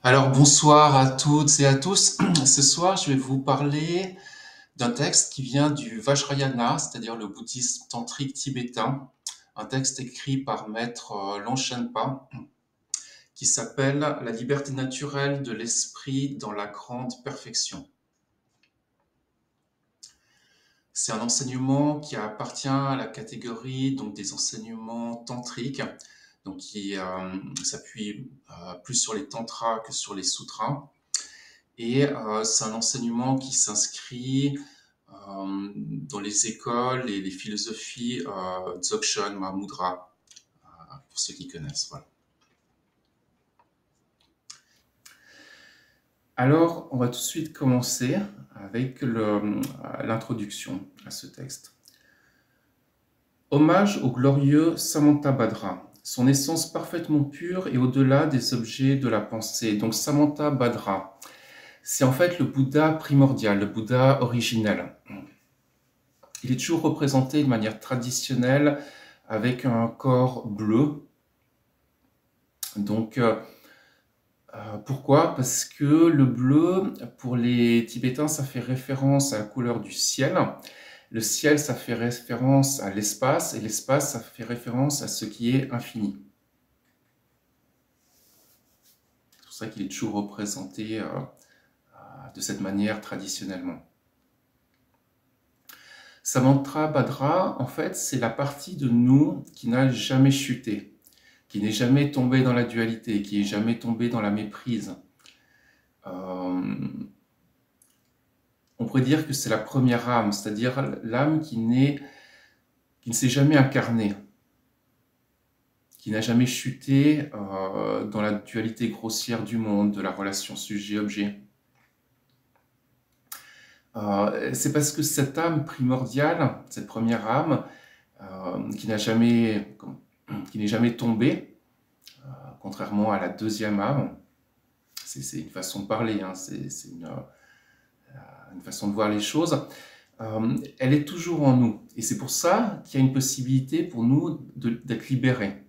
Alors bonsoir à toutes et à tous. Ce soir, je vais vous parler d'un texte qui vient du Vajrayana, c'est-à-dire le bouddhisme tantrique tibétain, un texte écrit par maître Longchenpa qui s'appelle La liberté naturelle de l'esprit dans la grande perfection. C'est un enseignement qui appartient à la catégorie donc des enseignements tantriques, donc qui s'appuie plus sur les tantras que sur les sutras. Et c'est un enseignement qui s'inscrit dans les écoles et les philosophies Dzogchen, Mahamudra, pour ceux qui connaissent. Voilà. Alors, on va tout de suite commencer avec l'introduction à ce texte. Hommage au glorieux Samantabhadra, son essence parfaitement pure et au-delà des objets de la pensée. Donc Samantabhadra, c'est en fait le Bouddha primordial, le Bouddha originel. Il est toujours représenté de manière traditionnelle avec un corps bleu. Donc, pourquoi? Parce que le bleu, pour les Tibétains, ça fait référence à la couleur du ciel. Le ciel, ça fait référence à l'espace, et l'espace, ça fait référence à ce qui est infini. C'est pour ça qu'il est toujours représenté de cette manière traditionnellement. Samantabhadra, en fait, c'est la partie de nous qui n'a jamais chuté, qui n'est jamais tombé dans la dualité, qui n'est jamais tombé dans la méprise. On pourrait dire que c'est la première âme, c'est-à-dire l'âme qui ne s'est jamais incarnée, qui n'a jamais chuté dans la dualité grossière du monde, de la relation sujet-objet. C'est parce que cette âme primordiale, cette première âme, qui n'est jamais tombée, contrairement à la deuxième âme, c'est une façon de parler, hein, c'est une façon de voir les choses, elle est toujours en nous. Et c'est pour ça qu'il y a une possibilité pour nous d'être libérés.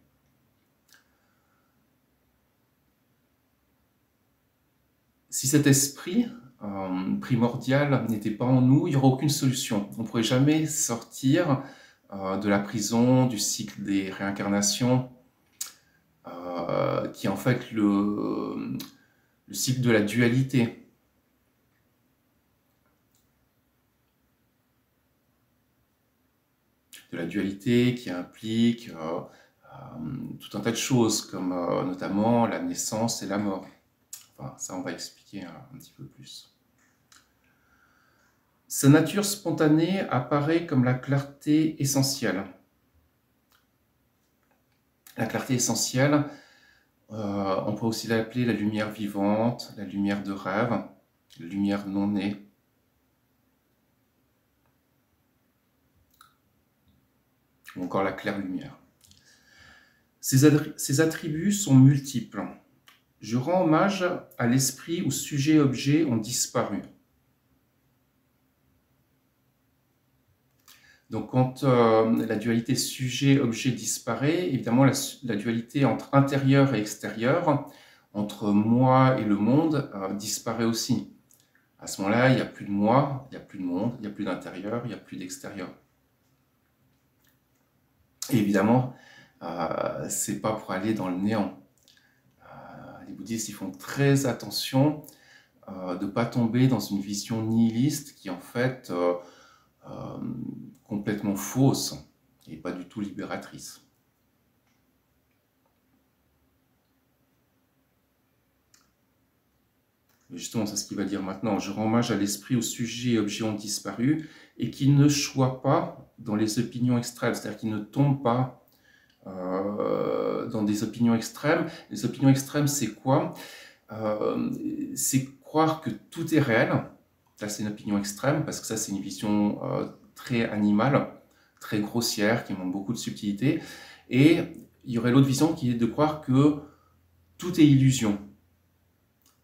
Si cet esprit primordial n'était pas en nous, il n'y aurait aucune solution. On ne pourrait jamais sortir de la prison, du cycle des réincarnations, qui est en fait le cycle de la dualité. De la dualité qui implique tout un tas de choses, comme notamment la naissance et la mort. Enfin, ça, on va expliquer un petit peu plus. Sa nature spontanée apparaît comme la clarté essentielle. La clarté essentielle, on peut aussi l'appeler la lumière vivante, la lumière de rêve, la lumière non née. Ou encore la claire lumière. Ces attributs sont multiples. Je rends hommage à l'esprit où sujet et objet ont disparu. Donc quand la dualité sujet-objet disparaît, évidemment la dualité entre intérieur et extérieur, entre moi et le monde, disparaît aussi. À ce moment-là, il n'y a plus de moi, il n'y a plus de monde, il n'y a plus d'intérieur, il n'y a plus d'extérieur. Et évidemment, c'est pas pour aller dans le néant. Les bouddhistes, ils font très attention de ne pas tomber dans une vision nihiliste qui est en fait complètement fausse et pas du tout libératrice. Mais justement, c'est ce qu'il va dire maintenant. Je rends hommage à l'esprit où sujet et objet ont disparu et qui ne choit pas dans les opinions extrêmes, c'est-à-dire qu'il ne tombe pas dans des opinions extrêmes. Les opinions extrêmes, c'est quoi? C'est croire que tout est réel. Ça, c'est une opinion extrême, parce que ça, c'est une vision très animale, très grossière, qui manque beaucoup de subtilité. Et il y aurait l'autre vision qui est de croire que tout est illusion,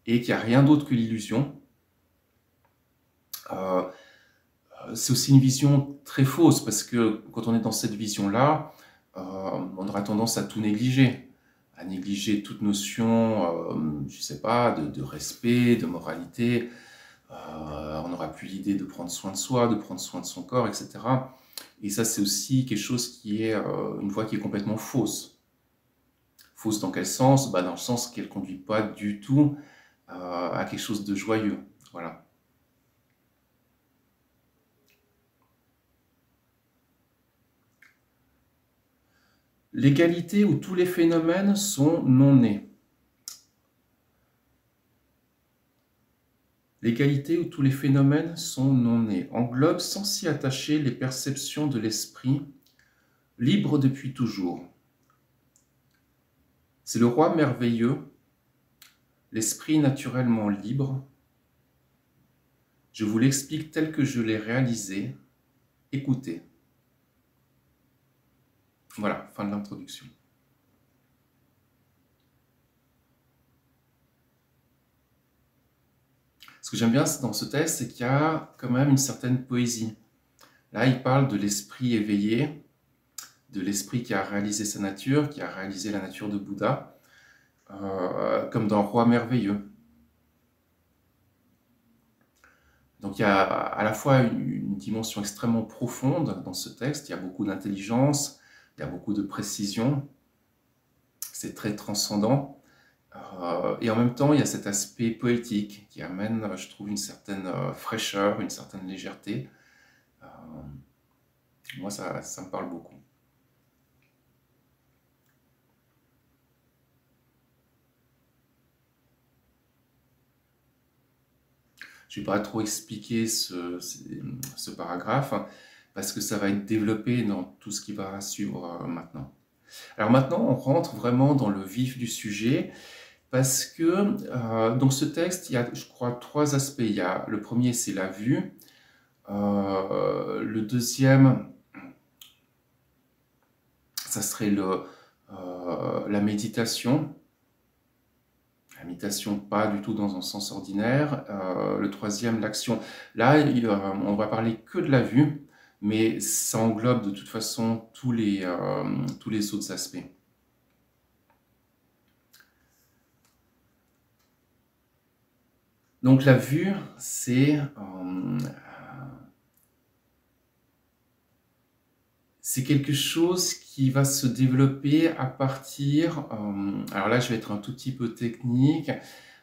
et qu'il n'y a rien d'autre que l'illusion. C'est aussi une vision très fausse, parce que quand on est dans cette vision-là, on aura tendance à tout négliger, à négliger toute notion, je ne sais pas, de respect, de moralité. On n'aura plus l'idée de prendre soin de soi, de prendre soin de son corps, etc. Et ça, c'est aussi quelque chose qui est une voie qui est complètement fausse. Fausse dans quel sens? Dans le sens qu'elle ne conduit pas du tout à quelque chose de joyeux. Voilà. L'égalité où tous les phénomènes sont non nés. L'égalité où tous les phénomènes sont non nés englobe sans s'y attacher les perceptions de l'esprit, libre depuis toujours. C'est le roi merveilleux, l'esprit naturellement libre. Je vous l'explique tel que je l'ai réalisé. Écoutez. Voilà, fin de l'introduction. Ce que j'aime bien dans ce texte, c'est qu'il y a quand même une certaine poésie. Là, il parle de l'esprit éveillé, de l'esprit qui a réalisé sa nature, qui a réalisé la nature de Bouddha, comme dans Roi merveilleux. Donc il y a à la fois une dimension extrêmement profonde dans ce texte, il y a beaucoup d'intelligence, il y a beaucoup de précision, c'est très transcendant, et en même temps il y a cet aspect poétique qui amène, je trouve, une certaine fraîcheur, une certaine légèreté. Moi ça me parle beaucoup. Je ne vais pas trop expliquer ce paragraphe, parce que ça va être développé dans tout ce qui va suivre maintenant. Alors maintenant, on rentre vraiment dans le vif du sujet, parce que dans ce texte, il y a, je crois, 3 aspects. Le premier, c'est la vue. Le deuxième, ça serait la méditation. La méditation, pas du tout dans un sens ordinaire. Le troisième, l'action. Là, on va parler que de la vue, mais ça englobe de toute façon tous les autres aspects. Donc la vue, c'est quelque chose qui va se développer à partir, alors là je vais être un tout petit peu technique,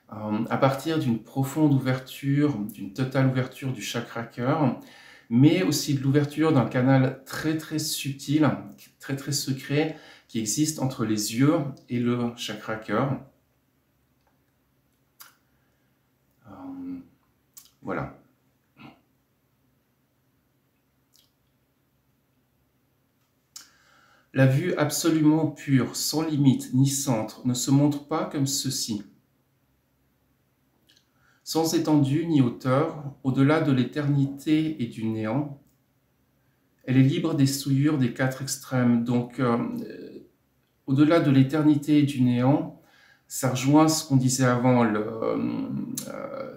à partir d'une profonde ouverture, d'une totale ouverture du chakra cœur, mais aussi de l'ouverture d'un canal très très subtil, très très secret, qui existe entre les yeux et le chakra cœur. Voilà. La vue absolument pure, sans limite ni centre, ne se montre pas comme ceci. Sans étendue ni hauteur, au-delà de l'éternité et du néant, elle est libre des souillures des 4 extrêmes. Donc, au-delà de l'éternité et du néant, ça rejoint ce qu'on disait avant,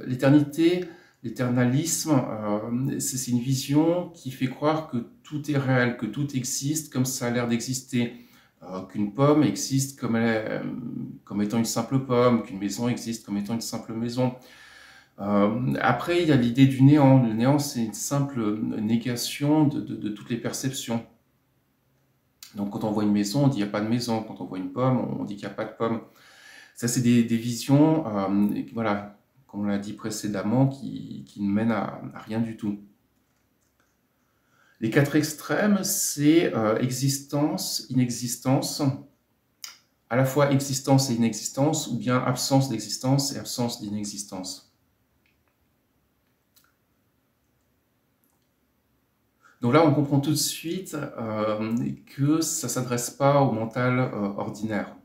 l'éternité, l'éternalisme, c'est une vision qui fait croire que tout est réel, que tout existe comme ça a l'air d'exister, qu'une pomme existe comme étant une simple pomme, qu'une maison existe comme étant une simple maison. Après, il y a l'idée du néant. Le néant, c'est une simple négation de toutes les perceptions. Donc, quand on voit une maison, on dit qu'il n'y a pas de maison. Quand on voit une pomme, on dit qu'il n'y a pas de pomme. Ça, c'est des visions, voilà, comme on l'a dit précédemment, qui ne mènent à rien du tout. Les 4 extrêmes, c'est existence, inexistence, à la fois existence et inexistence, ou bien absence d'existence et absence d'inexistence. Donc là, on comprend tout de suite que ça ne s'adresse pas au mental ordinaire.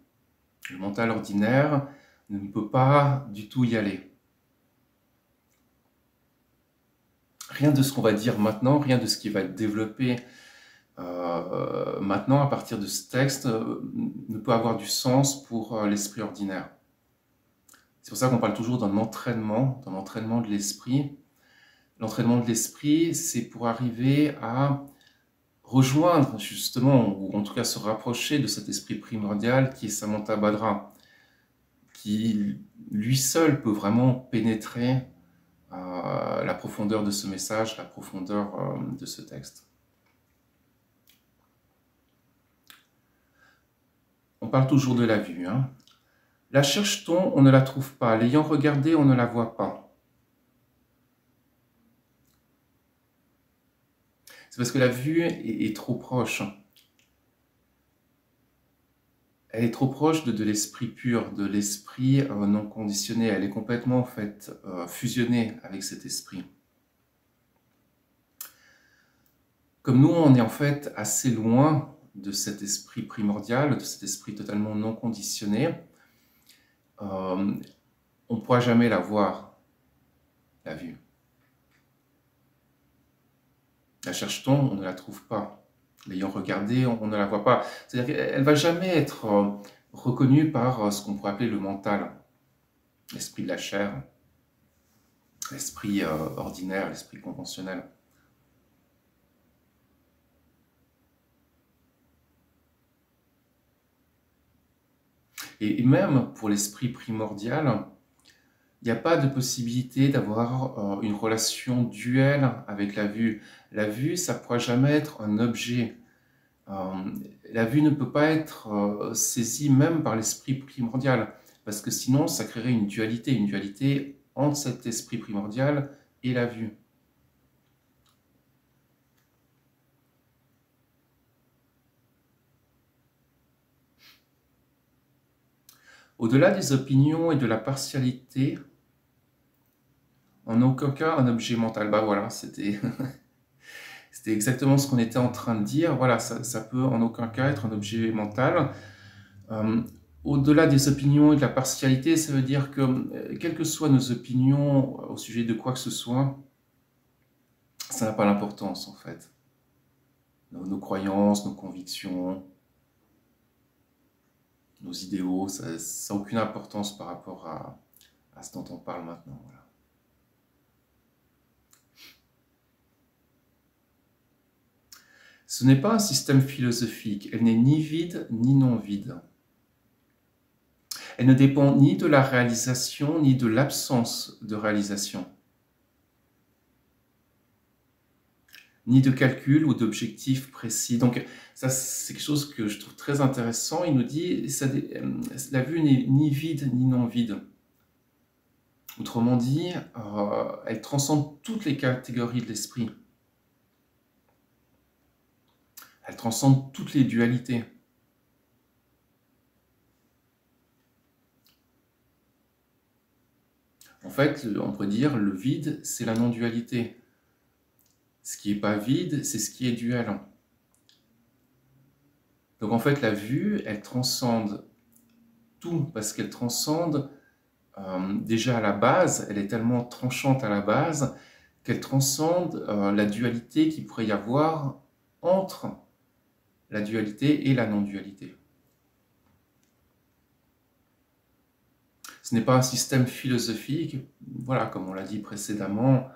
Le mental ordinaire ne peut pas du tout y aller. Rien de ce qu'on va dire maintenant, rien de ce qui va être développé maintenant à partir de ce texte ne peut avoir du sens pour l'esprit ordinaire. C'est pour ça qu'on parle toujours d'un entraînement de l'esprit. L'entraînement de l'esprit, c'est pour arriver à rejoindre justement, ou en tout cas se rapprocher de cet esprit primordial qui est Samantabhadra, qui lui seul peut vraiment pénétrer la profondeur de ce message, la profondeur de ce texte. On parle toujours de la vue. Hein. La cherche-t-on, on ne la trouve pas. L'ayant regardée, on ne la voit pas. C'est parce que la vue est trop proche. Elle est trop proche de l'esprit pur, de l'esprit non conditionné. Elle est complètement en fait fusionnée avec cet esprit. Comme nous, on est en fait assez loin de cet esprit primordial, de cet esprit totalement non conditionné, on ne pourra jamais la voir, la vue. La cherche-t-on, on ne la trouve pas. L'ayant regardée, on ne la voit pas. C'est-à-dire qu'elle ne va jamais être reconnue par ce qu'on pourrait appeler le mental, l'esprit de la chair, l'esprit ordinaire, l'esprit conventionnel. Et même pour l'esprit primordial, il n'y a pas de possibilité d'avoir une relation duelle avec la vue. La vue, ça ne pourra jamais être un objet. La vue ne peut pas être saisie même par l'esprit primordial, parce que sinon, ça créerait une dualité entre cet esprit primordial et la vue. Au-delà des opinions et de la partialité, en aucun cas un objet mental. Bah voilà, c'était exactement ce qu'on était en train de dire. Voilà, ça peut en aucun cas être un objet mental. Au-delà des opinions et de la partialité, ça veut dire que, quelles que soient nos opinions au sujet de quoi que ce soit, ça n'a pas d'importance en fait. Nos croyances, nos convictions, nos idéaux, ça n'a aucune importance par rapport à ce dont on parle maintenant. Voilà. Ce n'est pas un système philosophique, elle n'est ni vide ni non vide. Elle ne dépend ni de la réalisation ni de l'absence de réalisation, ni de calcul ou d'objectifs précis. Donc ça, c'est quelque chose que je trouve très intéressant. Il nous dit la vue n'est ni vide ni non vide. Autrement dit, elle transcende toutes les catégories de l'esprit. Elle transcende toutes les dualités. En fait, on pourrait dire le vide, c'est la non-dualité. Ce qui n'est pas vide, c'est ce qui est duel. Donc en fait, la vue, elle transcende tout, parce qu'elle transcende déjà à la base, elle est tellement tranchante à la base, qu'elle transcende la dualité qu'il pourrait y avoir entre la dualité et la non-dualité. Ce n'est pas un système philosophique, voilà, comme on l'a dit précédemment,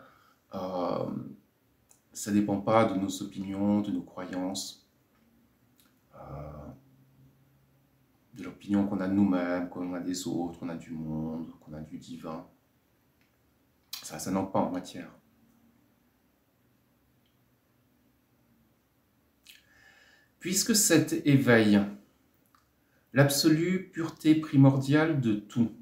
ça ne dépend pas de nos opinions, de nos croyances, de l'opinion qu'on a de nous-mêmes, qu'on a des autres, qu'on a du monde, qu'on a du divin. Ça n'entre pas en matière. Puisque cet éveil, l'absolue pureté primordiale de tout,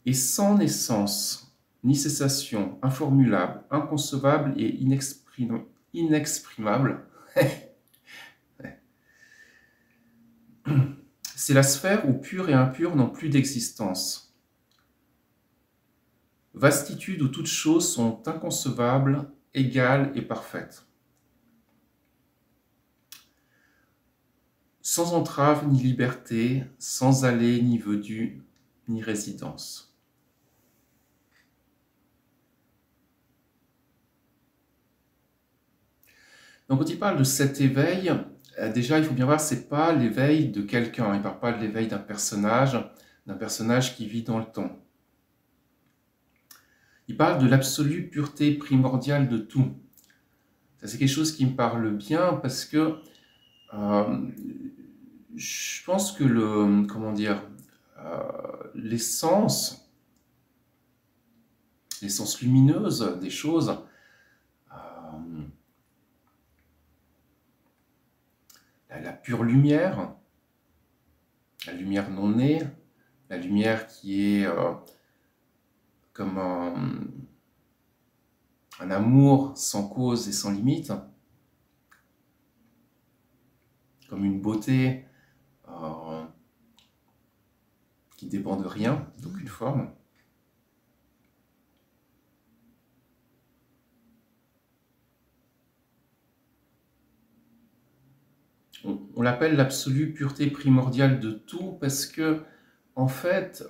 est sans naissance, ni cessation, informulable, inconcevable et inexprimable, c'est la sphère où pur et impur n'ont plus d'existence. Vastitude où toutes choses sont inconcevables, égales et parfaites. Sans entrave ni liberté, sans aller ni venue, ni résidence. Donc quand il parle de cet éveil, déjà il faut bien voir, ce n'est pas l'éveil de quelqu'un, il ne parle pas de l'éveil d'un personnage qui vit dans le temps. Il parle de l'absolue pureté primordiale de tout. Ça, c'est quelque chose qui me parle bien parce que je pense que comment dire, l'essence lumineuse des choses, la pure lumière, la lumière non née, la lumière qui est comme un amour sans cause et sans limite, comme une beauté qui dépend de rien, d'aucune forme. On l'appelle l'absolue pureté primordiale de tout parce que, en fait,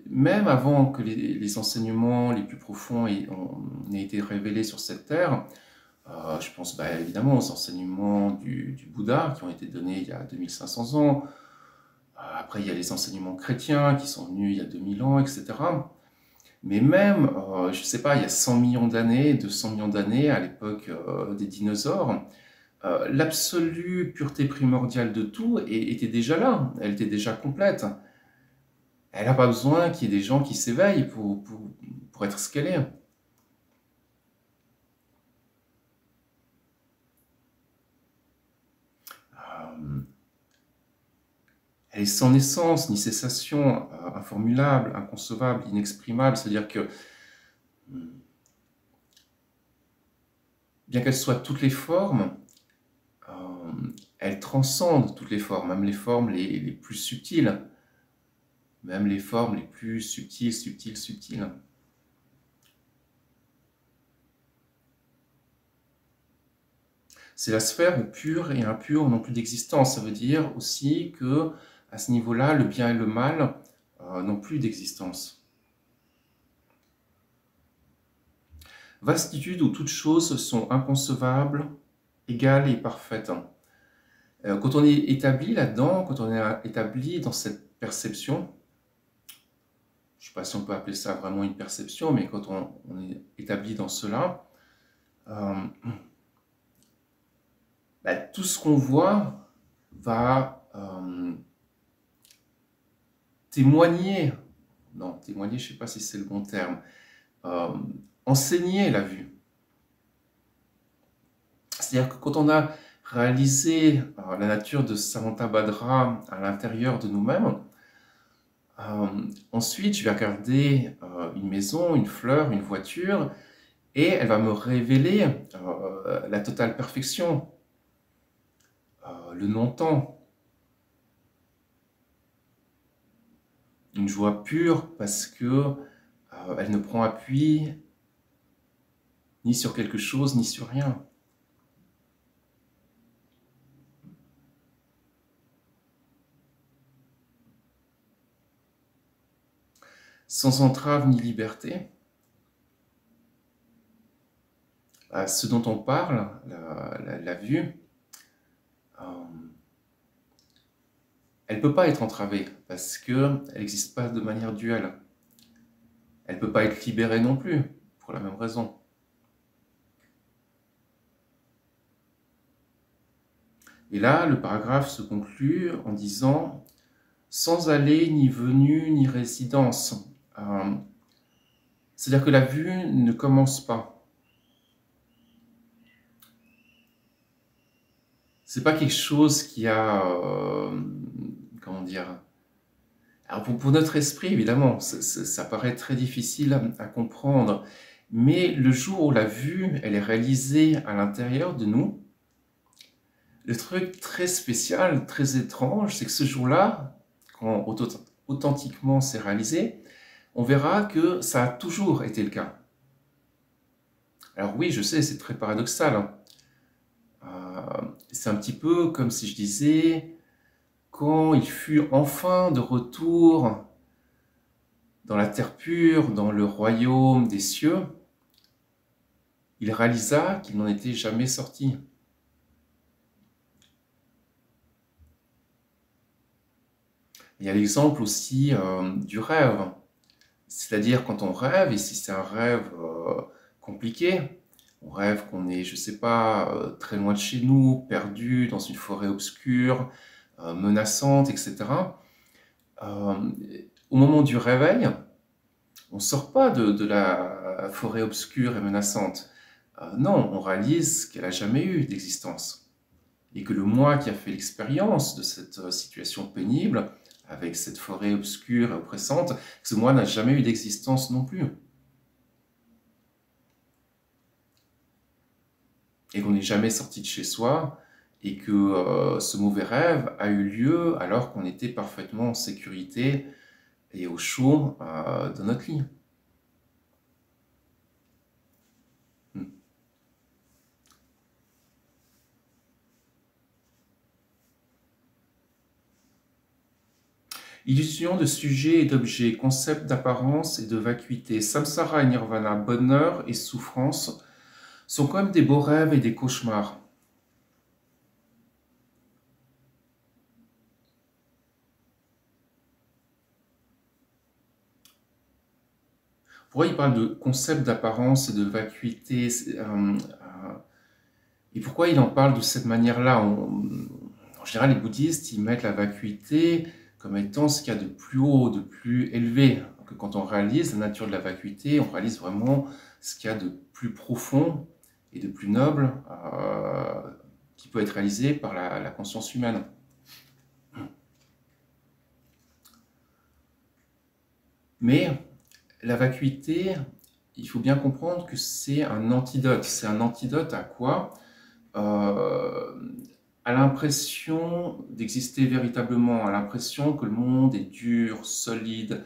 même avant que les enseignements les plus profonds aient été révélés sur cette terre, je pense évidemment aux enseignements du Bouddha qui ont été donnés il y a 2500 ans. Après, il y a les enseignements chrétiens qui sont venus il y a 2000 ans, etc. Mais même, je ne sais pas, il y a 100 millions d'années, 200 millions d'années, à l'époque des dinosaures, l'absolue pureté primordiale de tout était déjà là, elle était déjà complète. Elle n'a pas besoin qu'il y ait des gens qui s'éveillent pour être ce qu'elle est. Elle est sans naissance, ni cessation, informulable, inconcevable, inexprimable. C'est-à-dire que, bien qu'elle soit toutes les formes, elle transcende toutes les formes, même les formes les plus subtiles. Même les formes les plus subtiles. C'est la sphère où pur et impur n'ont plus d'existence. Ça veut dire aussi que, à ce niveau-là, le bien et le mal n'ont plus d'existence. Vastitude où toutes choses sont inconcevables, égales et parfaites. Quand on est établi là-dedans, quand on est établi dans cette perception, je ne sais pas si on peut appeler ça vraiment une perception, mais quand on est établi dans cela, tout ce qu'on voit va témoigner, non, témoigner, je ne sais pas si c'est le bon terme, enseigner la vue. C'est-à-dire que quand on a réalisé la nature de Samantabhadra à l'intérieur de nous-mêmes, ensuite je vais regarder une maison, une fleur, une voiture, et elle va me révéler la totale perfection, le non-temps, une joie pure parce que elle ne prend appui ni sur quelque chose ni sur rien. Sans entrave ni liberté. Ce dont on parle, la vue, elle ne peut pas être entravée parce qu'elle n'existe pas de manière duelle. Elle ne peut pas être libérée non plus, pour la même raison. Et là, le paragraphe se conclut en disant « sans aller ni venue ni résidence ». C'est-à-dire que la vue ne commence pas. C'est pas quelque chose qui a, comment dire. Alors pour notre esprit, évidemment, ça paraît très difficile à comprendre, mais le jour où la vue, elle est réalisée à l'intérieur de nous, le truc très spécial, très étrange, c'est que ce jour-là, quand authentiquement c'est réalisé, on verra que ça a toujours été le cas. Alors oui, je sais, c'est très paradoxal. C'est un petit peu comme si je disais, quand il fut enfin de retour dans la terre pure, dans le royaume des cieux, il réalisa qu'il n'en était jamais sorti. Il y a l'exemple aussi du rêve. C'est-à-dire quand on rêve, et si c'est un rêve compliqué, On rêve qu'on est, je sais pas, très loin de chez nous, perdu dans une forêt obscure, menaçante, etc. Euh, Au moment du réveil, on ne sort pas de la forêt obscure et menaçante. Non, on réalise qu'elle n'a jamais eu d'existence. Et que le moi qui a fait l'expérience de cette situation pénible, avec cette forêt obscure et oppressante, ce moi n'a jamais eu d'existence non plus. Et qu'on n'est jamais sorti de chez soi, et que ce mauvais rêve a eu lieu alors qu'on était parfaitement en sécurité et au chaud dans notre lit. Illusion de sujet et d'objet, concept d'apparence et de vacuité, samsara et nirvana, bonheur et souffrance, sont comme des beaux rêves et des cauchemars. Pourquoi il parle de concept d'apparence et de vacuité et pourquoi il en parle de cette manière-là? En général, les bouddhistes, ils mettent la vacuité comme étant ce qu'il y a de plus haut, de plus élevé. Donc, quand on réalise la nature de la vacuité, on réalise vraiment ce qu'il y a de plus profond et de plus noble qui peut être réalisé par la conscience humaine. Mais la vacuité, il faut bien comprendre que c'est un antidote. C'est un antidote à quoi? À l'impression d'exister véritablement, à l'impression que le monde est dur, solide,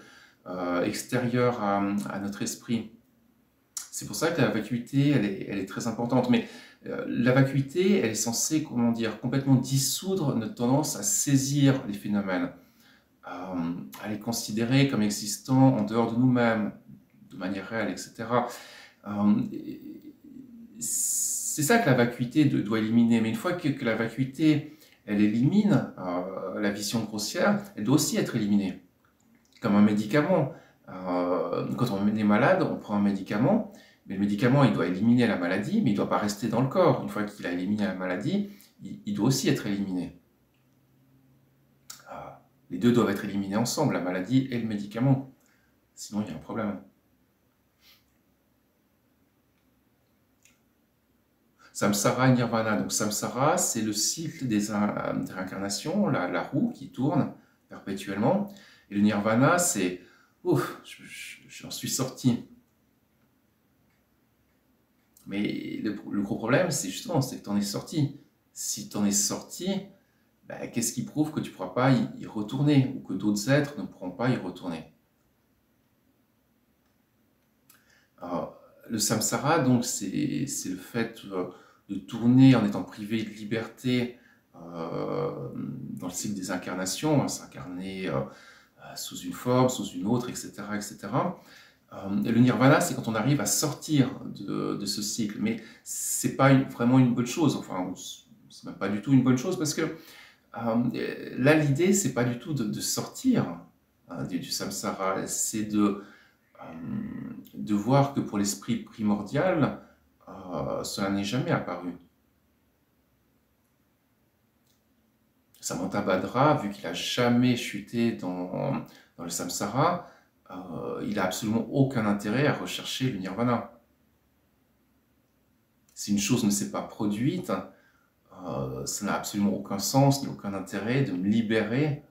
extérieur à notre esprit. C'est pour ça que la vacuité, elle est très importante. Mais la vacuité, elle est censée, comment dire, complètement dissoudre notre tendance à saisir les phénomènes, à les considérer comme existants en dehors de nous-mêmes, de manière réelle, etc. C'est ça que la vacuité doit éliminer. Mais une fois que la vacuité, elle élimine la vision grossière, elle doit aussi être éliminée. Comme un médicament. Quand on est malade, on prend un médicament, mais le médicament, il doit éliminer la maladie, mais il ne doit pas rester dans le corps. Une fois qu'il a éliminé la maladie, il doit aussi être éliminé. Les deux doivent être éliminés ensemble, la maladie et le médicament. Sinon, il y a un problème. Samsara et Nirvana. Donc Samsara, c'est le cycle des réincarnations, la roue qui tourne perpétuellement. Et le Nirvana, c'est ouf, j'en suis sorti. Mais le gros problème, c'est justement, c'est que tu en es sorti. Si tu en es sorti, ben, qu'est-ce qui prouve que tu ne pourras pas y retourner ou que d'autres êtres ne pourront pas y retourner? Alors, le samsara, donc, c'est le fait de tourner en étant privé de liberté dans le cycle des incarnations, hein, s'incarner sous une forme, sous une autre, etc. etc. Le nirvana, c'est quand on arrive à sortir de ce cycle, mais c'est pas vraiment une bonne chose, enfin, c'est même pas du tout une bonne chose, parce que là, l'idée, c'est pas du tout de sortir du samsara, c'est de voir que pour l'esprit primordial, cela n'est jamais apparu. Samantabhadra, vu qu'il n'a jamais chuté dans le samsara, il n'a absolument aucun intérêt à rechercher le nirvana. Si une chose ne s'est pas produite, ça n'a absolument aucun sens ni aucun intérêt de me libérer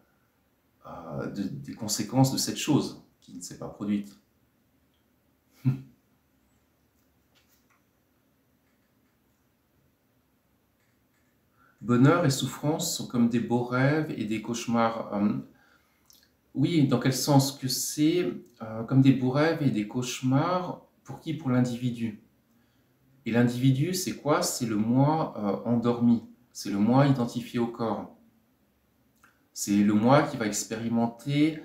des conséquences de cette chose qui ne s'est pas produite. Bonheur et souffrance sont comme des beaux rêves et des cauchemars. Oui, dans quel sens? Que c'est comme des beaux rêves et des cauchemars, pour qui? Pour l'individu. Et l'individu, c'est quoi? C'est le moi endormi, c'est le moi identifié au corps. C'est le moi qui va expérimenter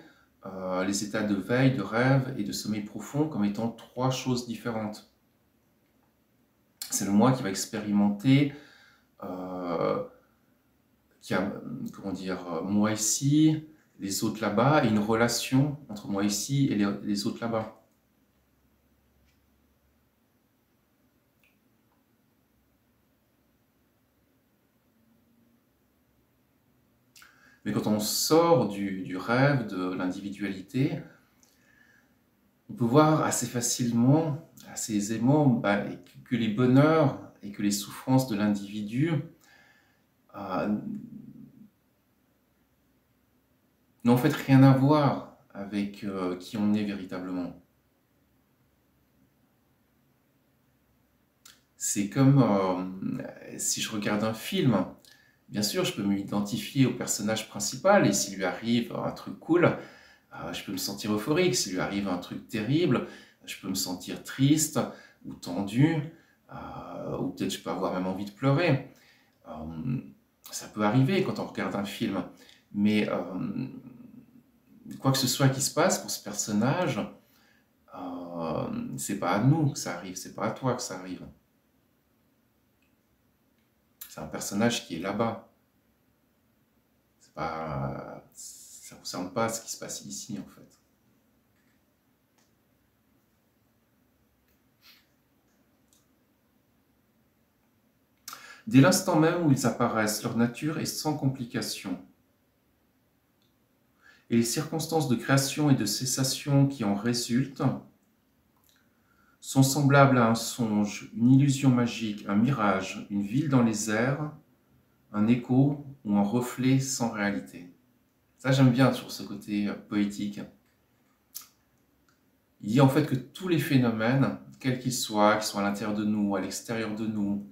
les états de veille, de rêve et de sommeil profond comme étant trois choses différentes. C'est le moi qui va expérimenter qui a, comment dire, moi ici, les autres là-bas, et une relation entre moi ici et les autres là-bas. Mais quand on sort du rêve, de l'individualité, on peut voir assez facilement, assez aisément, que les bonheurs et que les souffrances de l'individu n'ont en fait rien à voir avec qui on est véritablement. C'est comme si je regarde un film, bien sûr, je peux m'identifier au personnage principal et s'il lui arrive un truc cool, je peux me sentir euphorique. S'il lui arrive un truc terrible, je peux me sentir triste ou tendu, ou peut-être je peux avoir même envie de pleurer. Ça peut arriver quand on regarde un film, mais quoi que ce soit qui se passe pour ce personnage, c'est pas à nous que ça arrive, c'est pas à toi que ça arrive. C'est un personnage qui est là-bas. Ça ne concerne pas ce qui se passe ici, en fait. Dès l'instant même où ils apparaissent, leur nature est sans complication. Et les circonstances de création et de cessation qui en résultent sont semblables à un songe, une illusion magique, un mirage, une ville dans les airs, un écho ou un reflet sans réalité. Ça, j'aime bien sur ce côté poétique. Il dit en fait que tous les phénomènes, quels qu'ils soient à l'intérieur de nous, à l'extérieur de nous,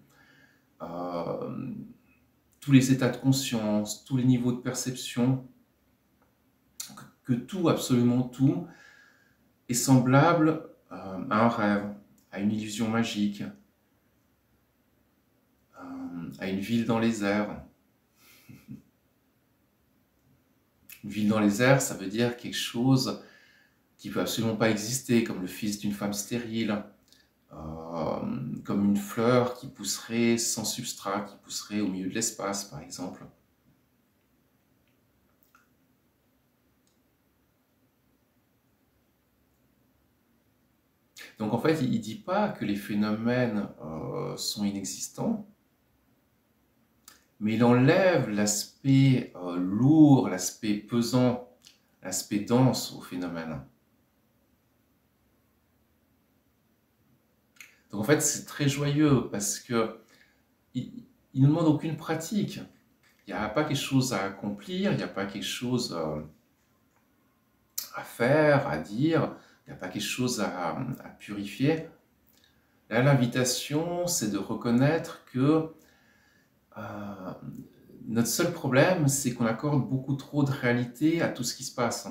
tous les états de conscience, tous les niveaux de perception, que tout, absolument tout, est semblable à un rêve, à une illusion magique, à une ville dans les airs. Une ville dans les airs, ça veut dire quelque chose qui ne peut absolument pas exister, comme le fils d'une femme stérile, comme une fleur qui pousserait sans substrat, qui pousserait au milieu de l'espace, par exemple. Donc en fait, il ne dit pas que les phénomènes sont inexistants, mais il enlève l'aspect lourd, l'aspect pesant, l'aspect dense au phénomène. Donc en fait, c'est très joyeux parce que il ne demande aucune pratique. Il n'y a pas quelque chose à accomplir, il n'y a pas quelque chose à faire, à dire, il n'y a pas quelque chose à purifier. Là, l'invitation, c'est de reconnaître que notre seul problème, c'est qu'on accorde beaucoup trop de réalité à tout ce qui se passe.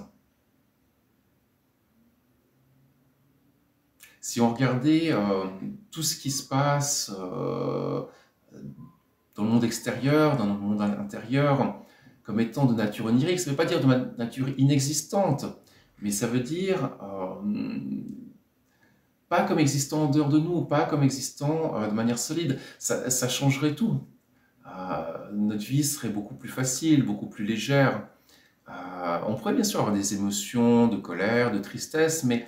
Si on regardait tout ce qui se passe dans le monde extérieur, dans le monde intérieur, comme étant de nature onirique, ça ne veut pas dire de nature inexistante, mais ça veut dire pas comme existant en dehors de nous, pas comme existant de manière solide. Ça changerait tout. Notre vie serait beaucoup plus facile, beaucoup plus légère. On pourrait bien sûr avoir des émotions de colère, de tristesse, mais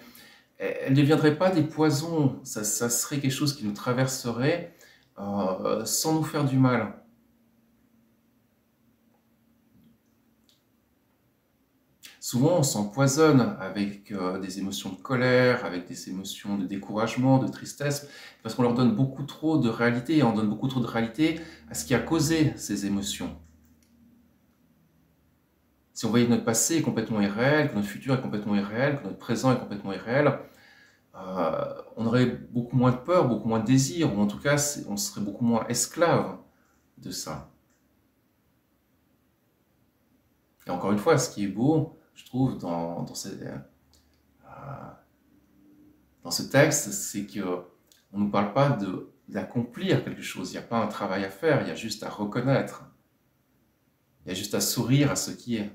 elles ne deviendraient pas des poisons. Ça serait quelque chose qui nous traverserait sans nous faire du mal. Souvent, on s'empoisonne avec des émotions de colère, avec des émotions de découragement, de tristesse, parce qu'on leur donne beaucoup trop de réalité, et on donne beaucoup trop de réalité à ce qui a causé ces émotions. Si on voyait que notre passé est complètement irréel, que notre futur est complètement irréel, que notre présent est complètement irréel, on aurait beaucoup moins de peur, beaucoup moins de désir, ou en tout cas, on serait beaucoup moins esclave de ça. Et encore une fois, ce qui est beau, je trouve, dans ce texte, c'est qu'on ne nous parle pas d'accomplir quelque chose, il n'y a pas un travail à faire, il y a juste à reconnaître, il y a juste à sourire à ce qui est.